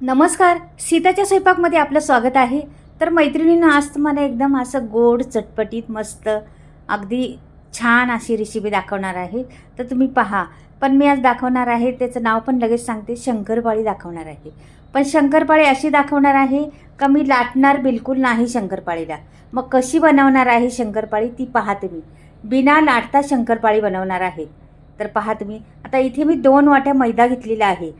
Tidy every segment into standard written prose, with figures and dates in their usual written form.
नमस्कार. सीताच्या स्वयंपाकमध्ये आपलं स्वागत आहे. तर मैत्रिणींनो, आज तुम्हाला एकदम असं गोड चटपटीत मस्त अगदी छान अशी रेसिपी दाखवणार आहे. तर तुम्ही पहा. पण मी आज दाखवणार आहे, त्याचं नाव पण लगेच सांगते, शंकरपाळी दाखवणार आहे. पण शंकरपाळी अशी दाखवणार आहे का मी लाटणार बिलकुल नाही शंकरपाळीला. मग कशी बनवणार आहे शंकरपाळी ती पहा तुम्ही. बिना लाटता शंकरपाळी बनवणार आहे. तर पहा तुम्ही. आता इथे मी 2 वाट्या मैदा घेतलेला आहे.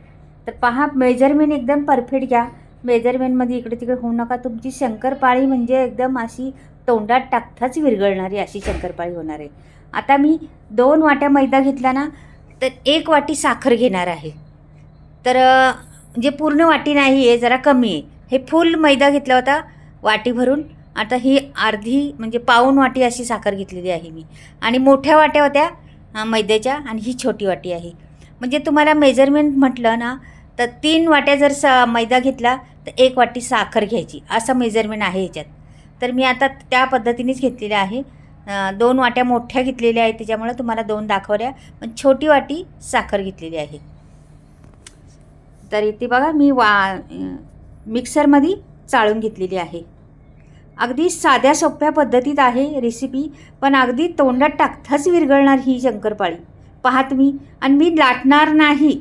तर पहा, मेजरमेंट एकदम परफेक्ट घ्या. मेजरमेंटमध्ये इकडे तिकडे होऊ नका. तुमची शंकरपाळी म्हणजे एकदम अशी तोंडात टाकताच विरघळणारी अशी शंकरपाळी होणार आहे. आता मी 2 वाट्या मैदा घेतला ना, तर 1 वाटी साखर घेणार आहे. तर म्हणजे पूर्ण वाटी नाही आहे, जरा कमी आहे. हे फुल मैदा घेतला होता वाटी भरून. आता ही अर्धी म्हणजे पाऊण वाटी अशी साखर घेतलेली आहे मी. आणि मोठ्या वाट्या होत्या मैद्याच्या, आणि ही छोटी वाटी आहे. म्हणजे तुम्हाला मेजरमेंट म्हटलं ना, तर 3 वाट्या जर मैदा घेतला तर 1 वाटी साखर घ्यायची, असं मेजरमेंट आहे ह्याच्यात. तर मी आता त्या पद्धतीनेच घेतलेलं आहे. 2 वाट्या मोठ्या घेतलेल्या आहेत, त्याच्यामुळे तुम्हाला 2 दाखवल्या. पण छोटी वाटी साखर घेतलेली आहे. तर इथे बघा, मी मिक्सरमध्ये चाळून घेतलेली आहे. अगदी साध्या सोप्या पद्धतीत आहे रेसिपी, पण अगदी तोंडात टाकताच विरघळणार ही शंकरपाळी. पहा तुम्ही. आणि मी लाटणार नाही.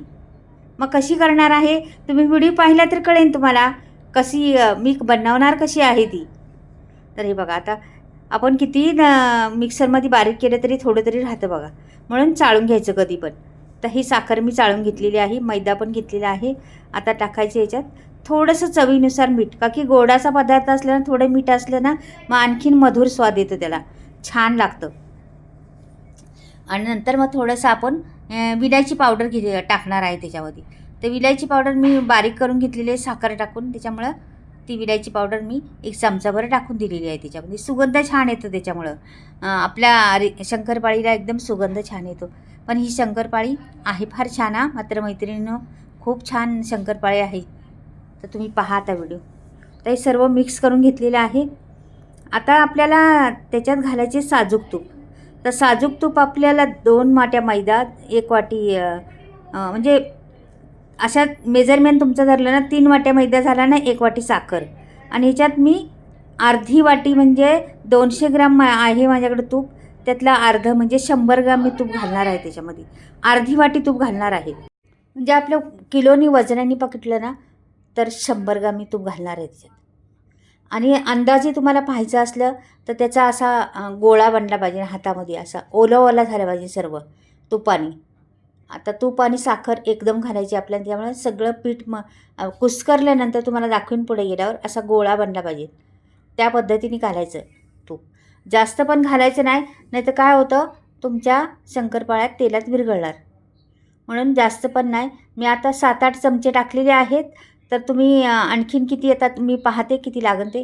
मग कशी करणार आहे, तुम्ही व्हिडिओ पाहिला तर कळेल तुम्हाला कशी मी बनवणार कशी आहे ती. तर हे बघा, आता आपण किती मिक्सरमध्ये बारीक केलं तरी थोडं तरी राहतं बघा. म्हणून चाळून घ्यायचं कधी पण. तर ही साखर मी चाळून घेतलेली आहे, मैदा पण घेतलेला आहे. आता टाकायचं याच्यात थोडंसं चवीनुसार मीठ, का की गोडाचा पदार्थ असला ना, थोडं मीठ असलं ना मग आणखीन मधुर स्वाद येतो, त्याला छान लागतं. आणि नंतर मग थोडंसं आपण विलायची पावडर टाकणार आहे त्याच्यामध्ये. तर विलायची पावडर मी बारीक करून घेतलेली आहे साखर टाकून, त्याच्यामुळं ती विलायची पावडर मी 1 चमचाभर टाकून दिलेली आहे त्याच्यामध्ये. सुगंध छान येतो त्याच्यामुळं. आपल्या शंकरपाळीला एकदम सुगंध छान येतो. पण ही शंकरपाळी आहे फार छान मात्र मैत्रिणींनो, खूप छान शंकरपाळी आहे. तर तुम्ही पहा आता व्हिडिओ. तर हे सर्व मिक्स करून घेतलेलं आहे. आता आपल्याला त्याच्यात घालायचे साजूक तूप. तर साजूक तूप आपल्याला 2 वाट्या मैदा, 1 वाटी म्हणजे अशा मेजरमेंट तुमचं धरलं ना, 3 वाट्या मैदा झाला ना, 1 वाटी साखर. आणि ह्याच्यात मी अर्धी वाटी म्हणजे 200 ग्राम आहे माझ्याकडे तूप. त्यातला अर्धं म्हणजे 100 ग्राम मी तूप घालणार आहे त्याच्यामध्ये. अर्धी वाटी तूप घालणार आहे. म्हणजे आपलं किलोनी वजनाने पकडलं ना, तर 100 ग्राम मी तूप घालणार आहे त्याच्यात. आणि अंदाजे तुम्हाला पाहायचं असलं तर त्याचा असा गोळा बनला पाहिजे हातामध्ये, असा ओला ओला झाला पाहिजे सर्व तुपाने. आता तूप आणि साखर एकदम घालायची आपल्याला, त्यामुळे सगळं पीठ कुस्करल्यानंतर तुम्हाला दाखवून पुढे गेल्यावर असा गोळा बनला पाहिजे. त्या पद्धतीने घालायचं तूप. जास्त पण घालायचं नाही, नाहीतर काय होतं, तुमच्या शंकरपाळ्यात तेलात विरघळणार. म्हणून जास्त पण नाही. मी आता 7-8 चमचे टाकलेले आहेत. तर तुम्ही आणखीन किती येतात मी पाहते किती लागेल ते.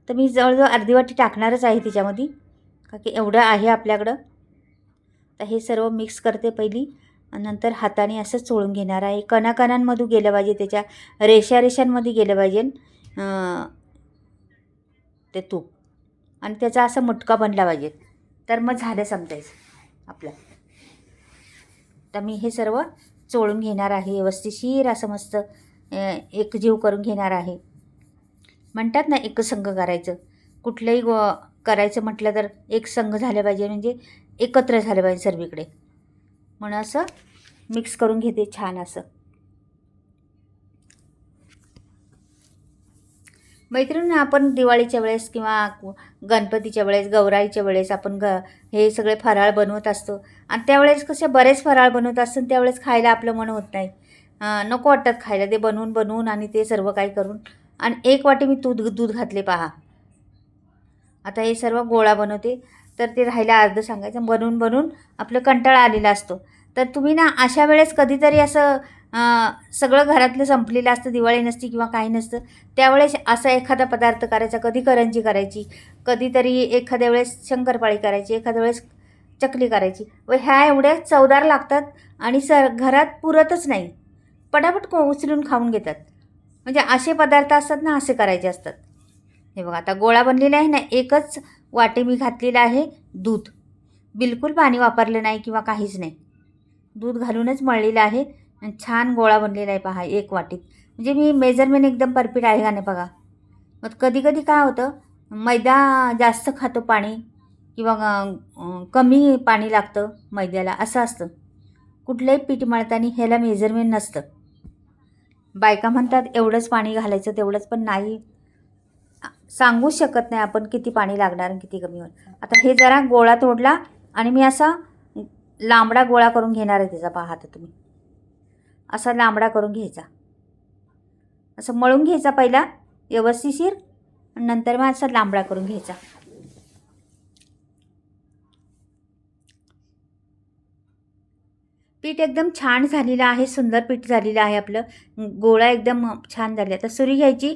तर मी जवळजवळ अर्धी वाटी टाकणारच आहे त्याच्यामध्ये, का की एवढं आहे आपल्याकडं. तर हे सर्व मिक्स करते पहिली, नंतर हाताने असं चोळून घेणार आहे. कणाकणांमधून गेलं पाहिजे, त्याच्या रेषांमध्ये गेलं पाहिजे ते तूप. आणि त्याचा असा मुटका बनला पाहिजे. तर मग झालं समजायचं आपलं. तर मी हे सर्व चोळून घेणार आहे व्यवस्थिशीर असं मस्त एकजीव करून घेणार आहे. म्हणतात ना, एकसंघ करायचं. कुठलंही करायचं म्हटलं तर एक संघ झालं पाहिजे, म्हणजे एकत्र झालं पाहिजे सर्वीकडे. म्हणून असं मिक्स करून घेते छान असं. मैत्रिणी, आपण दिवाळीच्या वेळेस किंवा गणपतीच्या वेळेस, गौराईच्या वेळेस आपण हे सगळे फराळ बनवत असतो. आणि त्यावेळेस कसे बरेच फराळ बनवत असतो, त्यावेळेस खायला आपलं मन होत नाही. नको वाटतात खायला ते बनवून आणि ते सर्व काही करून. आणि 1 वाटी मी दूध घातले पहा. आता हे सर्व गोळा बनवते. तर ते राहायला अर्ध सांगायचं. बनवून आपलं कंटाळा आलेला असतो. तर तुम्ही ना अशा वेळेस कधीतरी असं सगळं घरातलं संपलेलं असतं, दिवाळी नसती किंवा काही नसतं, त्यावेळेस असा एखादा पदार्थ करायचा. कधी करंजी करायची, कधीतरी एखाद्या वेळेस शंकरपाळी करायची, एखाद्या वेळेस चकली करायची. व ह्या एवढ्या चवदार लागतात आणि घरात पुरतच नाही. पटापट उचलून खाऊन घेतात. म्हणजे असे पदार्थ असतात ना, असे करायचे असतात. हे बघा, आता गोळा बनलेला आहे ना. 1च वाटी मी घातलेलं आहे दूध. बिलकुल पाणी वापरलं नाही किंवा काहीच नाही. दूध घालूनच मळलेलं आहे आणि छान गोळा बनलेला आहे पहा 1 वाटीत. म्हणजे मी मेजरमेंट एकदम परफेक्ट आहे का नाही बघा. मग कधी कधी काय होतं, मैदा जास्त खातो पाणी किंवा कमी पाणी लागतं मैद्याला, असं असतं. कुठलंही पीठ मळताना ह्याला मेजरमेंट नसतं. बायका म्हणतात एवढंच पाणी घालायचं तेवढंच, पण नाही, सांगूच शकत नाही आपण किती पाणी लागणार आणि किती कमी होईल. आता हे जरा गोळा तोडला आणि मी असा लांबडा गोळा करून घेणार आहे त्याचा. पाहता तुम्ही असा लांबडा करून घ्यायचा, असं मळून घ्यायचा पहिला व्यवस्थिशीर, आणि नंतर मग असा लांबडा करून घ्यायचा. पीठ एकदम छान झालेलं आहे, सुंदर पीठ झालेलं आहे आपलं. गोळा एकदम छान झाले. आता सुरी घ्यायची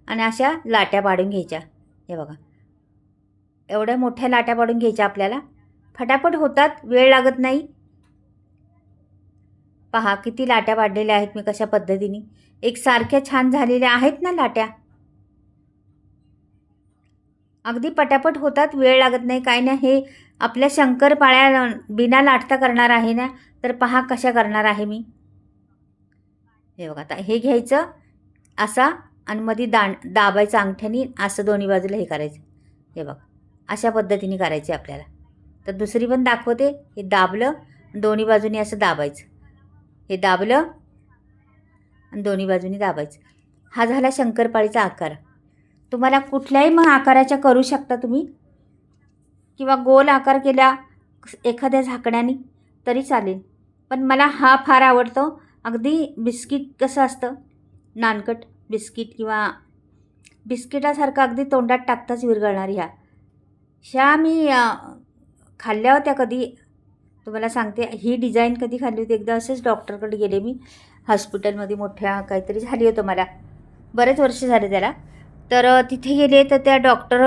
आणि अशा लाट्या पाडून घ्यायच्या. हे बघा, एवढ्या मोठ्या लाट्या पाडून घ्यायच्या आपल्याला. फटाफट होतात, वेळ लागत नाही. पहा किती लाट्या पाडलेल्या आहेत मी कशा पद्धतीने. एकसारख्या छान झालेल्या आहेत ना लाट्या. अगदी पटापट होतात, वेळ लागत नाही, काय नाही. हे आपल्या शंकरपाळ्या बिना लाटता करणार आहे ना, तर पहा कशा करणार आहे मी. हे बघा, आता हे घ्यायचं असा आणि मध्ये दाबायचं अंगठ्याने, असं दोन्ही बाजूला हे करायचं. हे बघा, अशा पद्धतीने करायचे आपल्याला. तर दुसरी पण दाखवते. हे दाबलं, दोन्ही बाजूनी असं दाबायचं. हे दाबलं आणि दोन्ही बाजूनी दाबायचं. हा झाला शंकरपाळीचा आकार. तुम्हाला कुठल्याही मग आकाराच्या करू शकता तुम्ही, किंवा गोल आकार केला एखाद्या झाकण्याने तरी चालेल. पण मला हा फार आवडतो. अगदी बिस्किट कसं असतं, नानकट बिस्किट किंवा बिस्किटासारखं अगदी तोंडात टाकताच विरघळणार. ह्या मी खाल्ल्या होत्या कधी, तुम्हाला सांगते. ही डिझाईन कधी खाल्ली होती, एकदा असंच डॉक्टरकडे गेले मी हॉस्पिटलमध्ये, मोठ्या काहीतरी झाली होतं मला, बरेच वर्ष झाले त्याला. तर तिथे गेले तर त्या डॉक्टर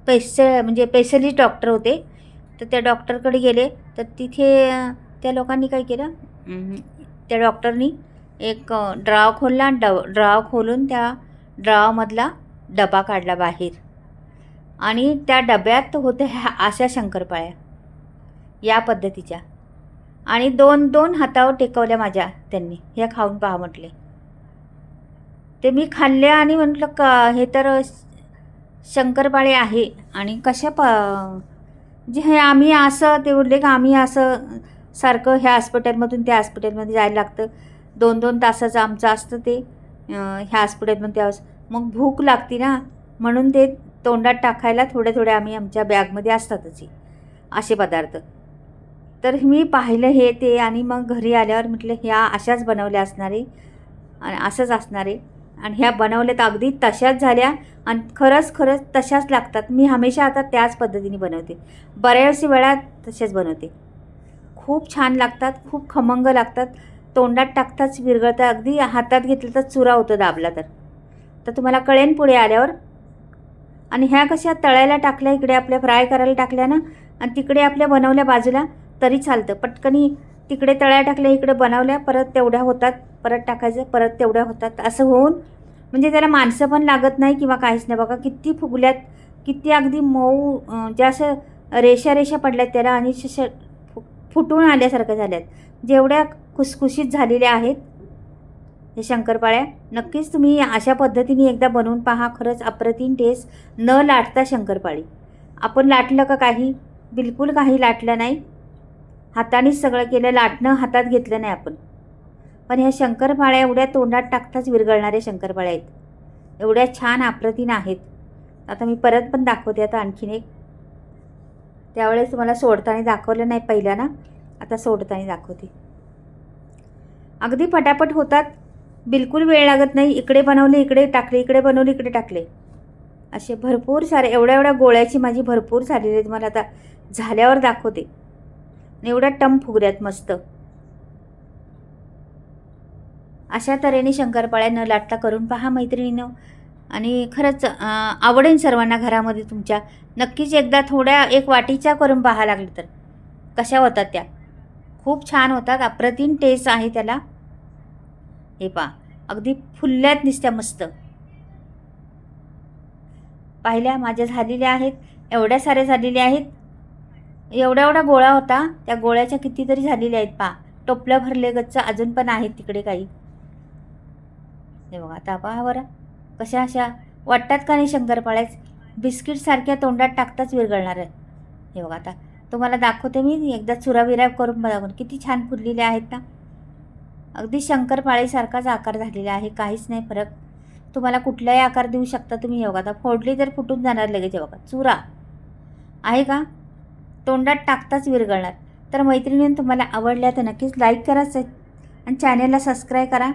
म्हणजे स्पेशलिस्ट डॉक्टर होते. तर त्या डॉक्टरकडे गेले तर तिथे त्या लोकांनी काय केलं, त्या डॉक्टरनी एक ड्राव खोलला. ड्राव खोलून त्या ड्रावमधला डबा काढला बाहेर, आणि त्या डब्यात होत्या ह्या अशा शंकरपाळ्या या पद्धतीच्या, आणि 2-2 हातावर टेकवल्या माझ्या त्यांनी. ह्या खाऊन पहा म्हटले. ते मी खाल्ले आणि म्हटलं हे तर शंकरपाळे आहे. आणि कशा म्हणजे हे आम्ही असं, ते बोलले का आम्ही असं सारखं ह्या हॉस्पिटलमधून त्या हॉस्पिटलमध्ये जायला लागतं, 2-2 तासाचं आमचं असतं ते ह्या हॉस्पिटलमध्ये. त्यावेळेस मग भूक लागते ना, म्हणून ते तोंडात टाकायला थोडे थोडे आम्ही आमच्या बॅगमध्ये असतातच असे पदार्थ. तर मी पाहिलं हे ते, आणि मग घरी आल्यावर म्हटलं ह्या अशाच बनवल्या असणारे आणि असंच असणारे. आणि ह्या बनवल्या तर अगदी तशाच झाल्या, आणि खरंच तशाच लागतात. मी हमेशा आता त्याच पद्धतीने बनवते, बऱ्याचशा वेळा तसेच बनवते. खूप छान लागतात, खूप खमंग लागतात. तोंडात टाकताच विरघळतात, अगदी हातात घेतलं तर चुरा होतं दाबला तर तुम्हाला कळेन पुढे आल्यावर. आणि ह्या कशा तळायला टाकल्या, इकडे आपल्या फ्राय करायला टाकल्या ना, आणि तिकडे आपल्या बनवल्या बाजूला तरी चालतं. पटकनी तिकडे तळायला टाकल्या, इकडे बनवल्या, परत तेवढ्या होतात, परत टाकायचं, परत तेवढ्या होतात, असं होऊन म्हणजे त्याला माणसं पण लागत नाही किंवा काहीच नाही. बघा किती फुगल्यात, किती अगदी मऊ, ज्या असं रेषा पडल्यात त्याला, आणि फुटून आल्यासारख्या झाल्यात. जेवढ्या खुसखुशीत झालेल्या आहेत हे शंकरपाळ्या. नक्कीच तुम्ही अशा पद्धतीने एकदा बनवून पहा. खरंच अप्रतिम टेस्ट. न लाटता शंकरपाळी. आपण लाटलं का काही, बिलकुल काही लाटलं नाही, हातानेच सगळं केलं, लाटणं हातात घेतलं नाही आपण. पण ह्या शंकरपाळ्या एवढ्या तोंडात टाकताच विरघळणाऱ्या शंकरपाळ्या आहेत, एवढ्या छान अप्रतिम आहेत. आता मी परत पण दाखवते आता आणखीन एक. त्यावेळेस तुम्हाला सोडताना दाखवलं नाही पहिल्या ना, आता सोडताना दाखवते. अगदी पटापट होतात, बिलकुल वेळ लागत नाही. इकडे बनवले इकडे टाकले, इकडे बनवले इकडे टाकले, असे भरपूर सारे. एवढ्या गोळ्याची माझी भरपूर झालेली आहे. तुम्हाला आता झाल्यावर दाखवते. एवढ्या टम फुगऱ्यात मस्त. अशा तऱ्हेने शंकरपाळ्या न लाटता करून पहा मैत्रिणींनो, आणि खरंच आवडेल सर्वांना घरामध्ये तुमच्या. नक्कीच एकदा थोड्या एक वाटीच्या करून पहा लागलं तर कशा होतात त्या. खूप छान होतात, अप्रतिम टेस्ट आहे त्याला. हे पहा अगदी फुलल्यात निसत्या मस्त. पाहिल्या माझ्या झालेल्या आहेत, एवढ्या साऱ्या झालेल्या आहेत. एवढा गोळा होता, त्या गोळ्याच्या कितीतरी झालेल्या आहेत. पहा टोपलं भरले गच्च, अजून पण आहेत तिकडे काही. हे बघा आता पहा बरं कशा अशा वाटतात का नाही शंकरपाळ्याच बिस्किटसारख्या तोंडात टाकताच विरघळणार आहे. हे बघा आता तुम्हाला दाखवते मी एकदा चुराविरा करून बघा किती छान फुललेले आहेत ना. अगदी शंकरपाळीसारखाच आकार झालेला आहे, काहीच नाही फरक. तुम्हाला कुठलाही आकार देऊ शकता तुम्ही. हे बघा आता फोडली तर फुटून जाणार लगेच. हे बघा चुरा आहे का तोंडात टाकताच विरघळणार. तर मैत्रिणींनो तुम्हाला आवडल्या तर नक्कीच लाईक करा आणि चॅनेलला सबस्क्राईब करा.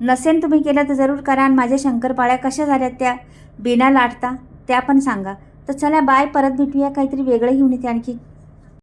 नसेल तुम्ही केलं तर जरूर करा. आणि माझ्या शंकरपाळ्या कशा झाल्यात त्या बिना लाटता त्या पण सांगा. तर चला बाय, परत भेटूया काहीतरी वेगळं घेऊन येते आणखी.